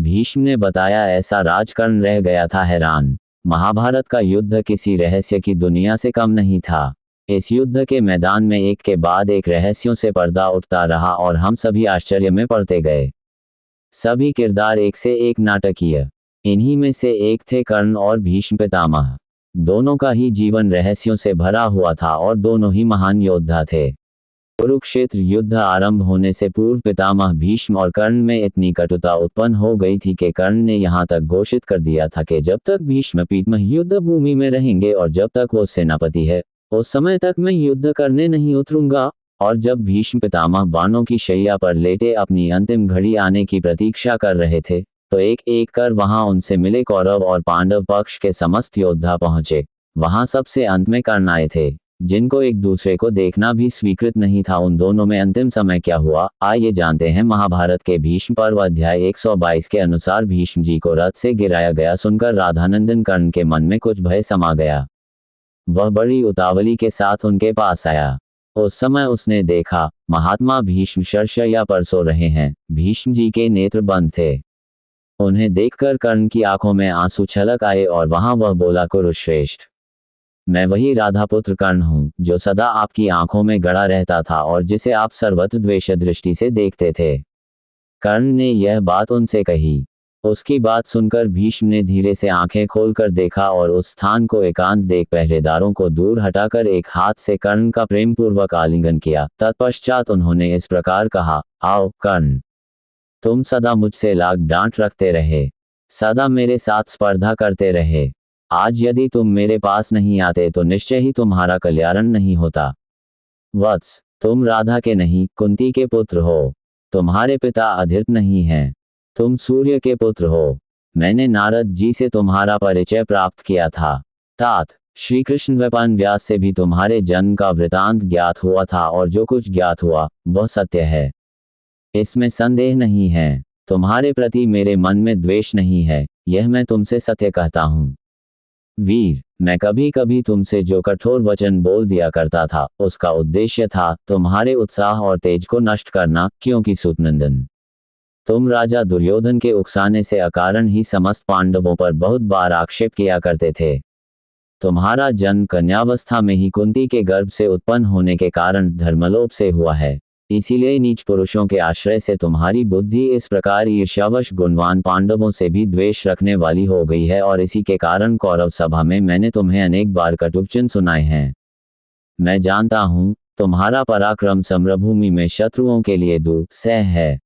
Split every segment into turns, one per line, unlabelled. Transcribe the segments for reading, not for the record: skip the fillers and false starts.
भीष्म ने बताया। ऐसा राजकर्ण रह गया था हैरान। महाभारत का युद्ध किसी रहस्य की दुनिया से कम नहीं था। इस युद्ध के मैदान में एक के बाद एक रहस्यों से पर्दा उठता रहा और हम सभी आश्चर्य में पड़ते गए। सभी किरदार एक से एक नाटकीय। इन्हीं में से एक थे कर्ण और भीष्म पितामह। दोनों का ही जीवन रहस्यों से भरा हुआ था और दोनों ही महान योद्धा थे। कुरुक्षेत्र युद्ध आरंभ होने से पूर्व पितामह भीष्म और कर्ण में इतनी कटुता उत्पन्न हो गई थी कि कर्ण ने यहाँ तक घोषित कर दिया था कि जब तक भीष्म पितामह युद्ध भूमि में रहेंगे और जब तक वो सेनापति है, उस समय तक मैं युद्ध करने नहीं उतरूंगा। और जब भीष्म पितामह बाणों की शैया पर लेटे अपनी अंतिम घड़ी आने की प्रतीक्षा कर रहे थे, तो एक एक कर वहां उनसे मिले कौरव और पांडव पक्ष के समस्त योद्धा पहुंचे। वहां सबसे अंत में कर्ण आए थे, जिनको एक दूसरे को देखना भी स्वीकृत नहीं था। उन दोनों में अंतिम समय क्या हुआ, आइए जानते हैं। महाभारत के भीष्म पर्व अध्याय 122 के अनुसार भीष्म जी को रथ से गिराया गया सुनकर राधानंदन कर्ण के मन में कुछ भय समा गया। वह बड़ी उतावली के साथ उनके पास आया। उस समय उसने देखा महात्मा भीष्म शरशय्या पर सो रहे हैं। भीष्म जी के नेत्र बंद थे। उन्हें देखकर कर्ण की आंखों में आंसू छलक आए और वहां वह बोला, कुरुश्रेष्ठ, मैं वही राधापुत्र कर्ण हूँ जो सदा आपकी आंखों में गड़ा रहता था और जिसे आप सर्वत्र द्वेष दृष्टि से देखते थे। कर्ण ने यह बात उनसे कही। उसकी बात सुनकर भीष्म ने धीरे से आंखें खोलकर देखा और उस स्थान को एकांत देख पहरेदारों को दूर हटाकर एक हाथ से कर्ण का प्रेम पूर्वक आलिंगन किया। तत्पश्चात उन्होंने इस प्रकार कहा, आओ कर्ण, तुम सदा मुझसे लाग डांट रखते रहे, सदा मेरे साथ स्पर्धा करते रहे। आज यदि तुम मेरे पास नहीं आते तो निश्चय ही तुम्हारा कल्याण नहीं होता। वत्स, तुम राधा के नहीं कुंती के पुत्र हो। तुम्हारे पिता अधीर्त नहीं हैं। तुम सूर्य के पुत्र हो। मैंने नारद जी से तुम्हारा परिचय प्राप्त किया था। तात श्री कृष्ण वेपान व्यास से भी तुम्हारे जन्म का वृतांत ज्ञात हुआ था और जो कुछ ज्ञात हुआ वह सत्य है, इसमें संदेह नहीं है। तुम्हारे प्रति मेरे मन में द्वेष नहीं है, यह मैं तुमसे सत्य कहता हूँ। वीर, मैं कभी कभी तुमसे जो कठोर वचन बोल दिया करता था उसका उद्देश्य था तुम्हारे उत्साह और तेज को नष्ट करना, क्योंकि सूतनंदन, तुम राजा दुर्योधन के उकसाने से अकारण ही समस्त पांडवों पर बहुत बार आक्षेप किया करते थे। तुम्हारा जन्म कन्यावस्था में ही कुंती के गर्भ से उत्पन्न होने के कारण धर्मलोभ से हुआ है। इसीलिए नीच पुरुषों के आश्रय से तुम्हारी बुद्धि इस प्रकार ईर्ष्यावश गुणवान पांडवों से भी द्वेष रखने वाली हो गई है और इसी के कारण कौरव सभा में मैंने तुम्हें अनेक बार कटुवचन सुनाए हैं। मैं जानता हूं तुम्हारा पराक्रम सम्रभूमि में शत्रुओं के लिए दुस्सह है।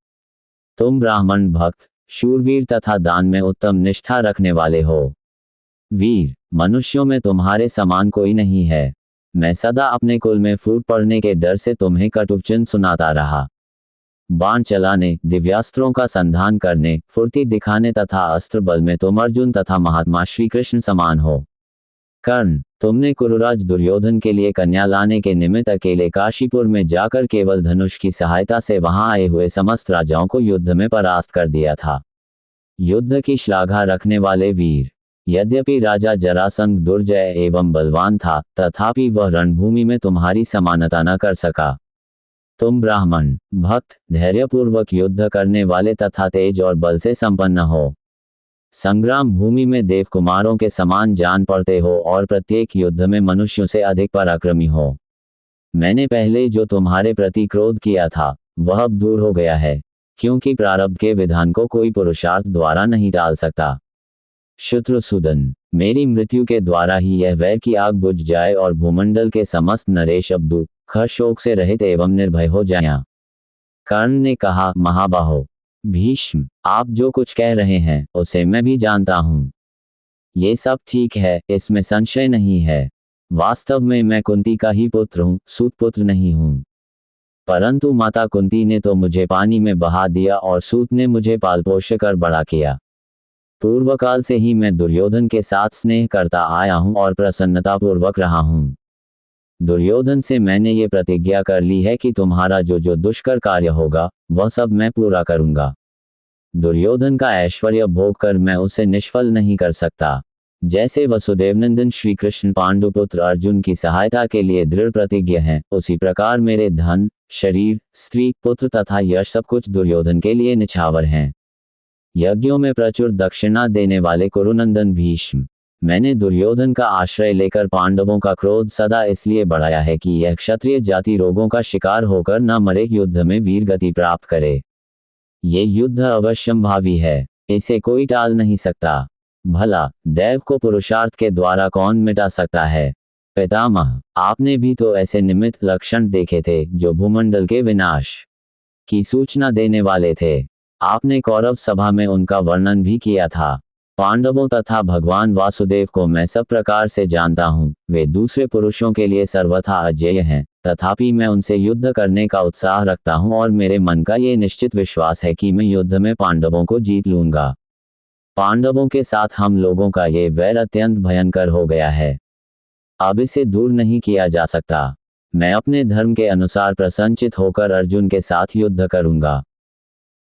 तुम ब्राह्मण भक्त, शूरवीर तथा दान में उत्तम निष्ठा रखने वाले हो। वीर, मनुष्यों में तुम्हारे समान कोई नहीं है। मैं सदा अपने कुल में फूट पड़ने के डर से तुम्हें कटुवचन सुनाता रहा। बाण चलाने, दिव्यास्त्रों का संधान करने, फुर्ती दिखाने तथा अस्त्र बल में तुम अर्जुन तथा महात्मा श्री कृष्ण समान हो। कर्ण, तुमने कुरुराज दुर्योधन के लिए कन्या लाने के निमित्त अकेले काशीपुर में जाकर केवल धनुष की सहायता से वहां आए हुए समस्त राजाओं को युद्ध में परास्त कर दिया था। युद्ध की श्लाघा रखने वाले वीर, यद्यपि राजा जरासंध दुर्जय एवं बलवान था, तथापि वह रणभूमि में तुम्हारी समानता न कर सका। तुम ब्राह्मण भक्त, धैर्यपूर्वक युद्ध करने वाले तथा तेज और बल से संपन्न हो। संग्राम भूमि में देव कुमारों के समान जान पड़ते हो और प्रत्येक युद्ध में मनुष्यों से अधिक पराक्रमी हो। मैंने पहले जो तुम्हारे प्रति क्रोध किया था वह अब दूर हो गया है, क्योंकि प्रारब्ध के विधान को कोई पुरुषार्थ द्वारा नहीं टाल सकता। शत्रुसूदन, मेरी मृत्यु के द्वारा ही यह वैर की आग बुझ जाए और भूमंडल के समस्त नरेश अब दुख शोक से रहित एवं निर्भय हो जाएं। कर्ण ने कहा, महाबाहो भीष्म, आप जो कुछ कह रहे हैं उसे मैं भी जानता हूँ। ये सब ठीक है, इसमें संशय नहीं है। वास्तव में मैं कुंती का ही पुत्र हूँ, सूत पुत्र नहीं हूँ। परंतु माता कुंती ने तो मुझे पानी में बहा दिया और सूत ने मुझे पाल पोष कर बड़ा किया। पूर्व काल से ही मैं दुर्योधन के साथ स्नेह करता आया हूँ और प्रसन्नतापूर्वक रहा हूँ। दुर्योधन से मैंने ये प्रतिज्ञा कर ली है कि तुम्हारा जो जो दुष्कर कार्य होगा वह सब मैं पूरा करूंगा। दुर्योधन का ऐश्वर्य भोग कर मैं उसे निष्फल नहीं कर सकता। जैसे वसुदेवनंदन श्री कृष्ण पांडुपुत्र अर्जुन की सहायता के लिए दृढ़ प्रतिज्ञ हैं, उसी प्रकार मेरे धन, शरीर, स्त्री, पुत्र तथा यश सब कुछ दुर्योधन के लिए निछावर हैं। यज्ञों में प्रचुर दक्षिणा देने वाले कुरुनंदन भीष्म, मैंने दुर्योधन का आश्रय लेकर पांडवों का क्रोध सदा इसलिए बढ़ाया है कि यह क्षत्रिय जाति रोगों का शिकार होकर न मरे, युद्ध में वीर गति प्राप्त करे। ये युद्ध अवश्यंभावी है, इसे कोई टाल नहीं सकता। भला दैव को पुरुषार्थ के द्वारा कौन मिटा सकता है? पितामह, आपने भी तो ऐसे निमित्त लक्षण देखे थे जो भूमंडल के विनाश की सूचना देने वाले थे। आपने कौरव सभा में उनका वर्णन भी किया था। पांडवों तथा भगवान वासुदेव को मैं सब प्रकार से जानता हूँ, वे दूसरे पुरुषों के लिए सर्वथा अजेय हैं, तथापि मैं उनसे युद्ध करने का उत्साह रखता हूँ और मेरे मन का ये निश्चित विश्वास है कि मैं युद्ध में पांडवों को जीत लूंगा। पांडवों के साथ हम लोगों का ये वैर अत्यंत भयंकर हो गया है, अब इसे दूर नहीं किया जा सकता। मैं अपने धर्म के अनुसार प्रसन्नचित होकर अर्जुन के साथ युद्ध करूंगा।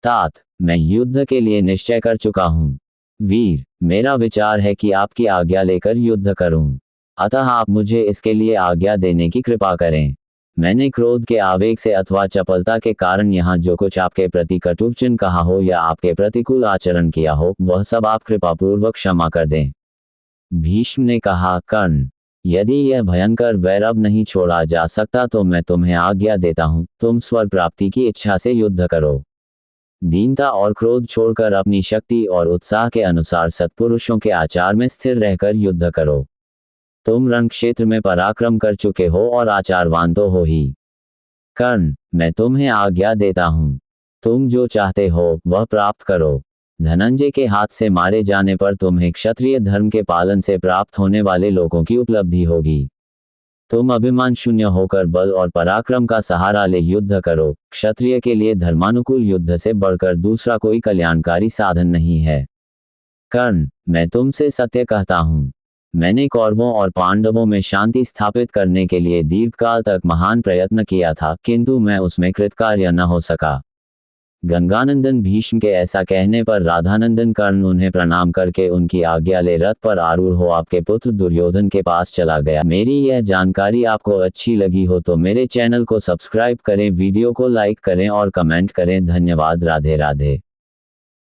तात, मैं युद्ध के लिए निश्चय कर चुका हूँ। वीर, मेरा विचार है कि आपकी आज्ञा लेकर युद्ध करूं, अतः आप मुझे इसके लिए आज्ञा देने की कृपा करें। मैंने क्रोध के आवेग से अथवा चपलता के कारण यहाँ जो कुछ आपके प्रति कटुवचन कहा हो या आपके प्रतिकूल आचरण किया हो, वह सब आप कृपापूर्वक क्षमा कर दें। भीष्म ने कहा, कर्ण, यदि यह भयंकर वैर अब नहीं छोड़ा जा सकता तो मैं तुम्हें आज्ञा देता हूँ, तुम स्वर्ग प्राप्ति की इच्छा से युद्ध करो। दीनता और क्रोध छोड़कर अपनी शक्ति और उत्साह के अनुसार सत्पुरुषों के आचार में स्थिर रहकर युद्ध करो। तुम रण क्षेत्र में पराक्रम कर चुके हो और आचारवान तो हो ही। कर्ण, मैं तुम्हें आज्ञा देता हूँ, तुम जो चाहते हो वह प्राप्त करो। धनंजय के हाथ से मारे जाने पर तुम्हें क्षत्रिय धर्म के पालन से प्राप्त होने वाले लोगों की उपलब्धि होगी। तुम अभिमान शून्य होकर बल और पराक्रम का सहारा ले युद्ध करो। क्षत्रिय के लिए धर्मानुकूल युद्ध से बढ़कर दूसरा कोई कल्याणकारी साधन नहीं है। कर्ण, मैं तुमसे सत्य कहता हूँ, मैंने कौरवों और पांडवों में शांति स्थापित करने के लिए दीर्घकाल तक महान प्रयत्न किया था, किंतु मैं उसमें कृतकार्य न हो सका। गंगानंदन भीष्म के ऐसा कहने पर राधानंदन कर्ण उन्हें प्रणाम करके उनकी आज्ञा ले रथ पर आरूढ़ हो आपके पुत्र दुर्योधन के पास चला गया। मेरी यह जानकारी आपको अच्छी लगी हो तो मेरे चैनल को सब्सक्राइब करें, वीडियो को लाइक करें और कमेंट करें। धन्यवाद। राधे राधे।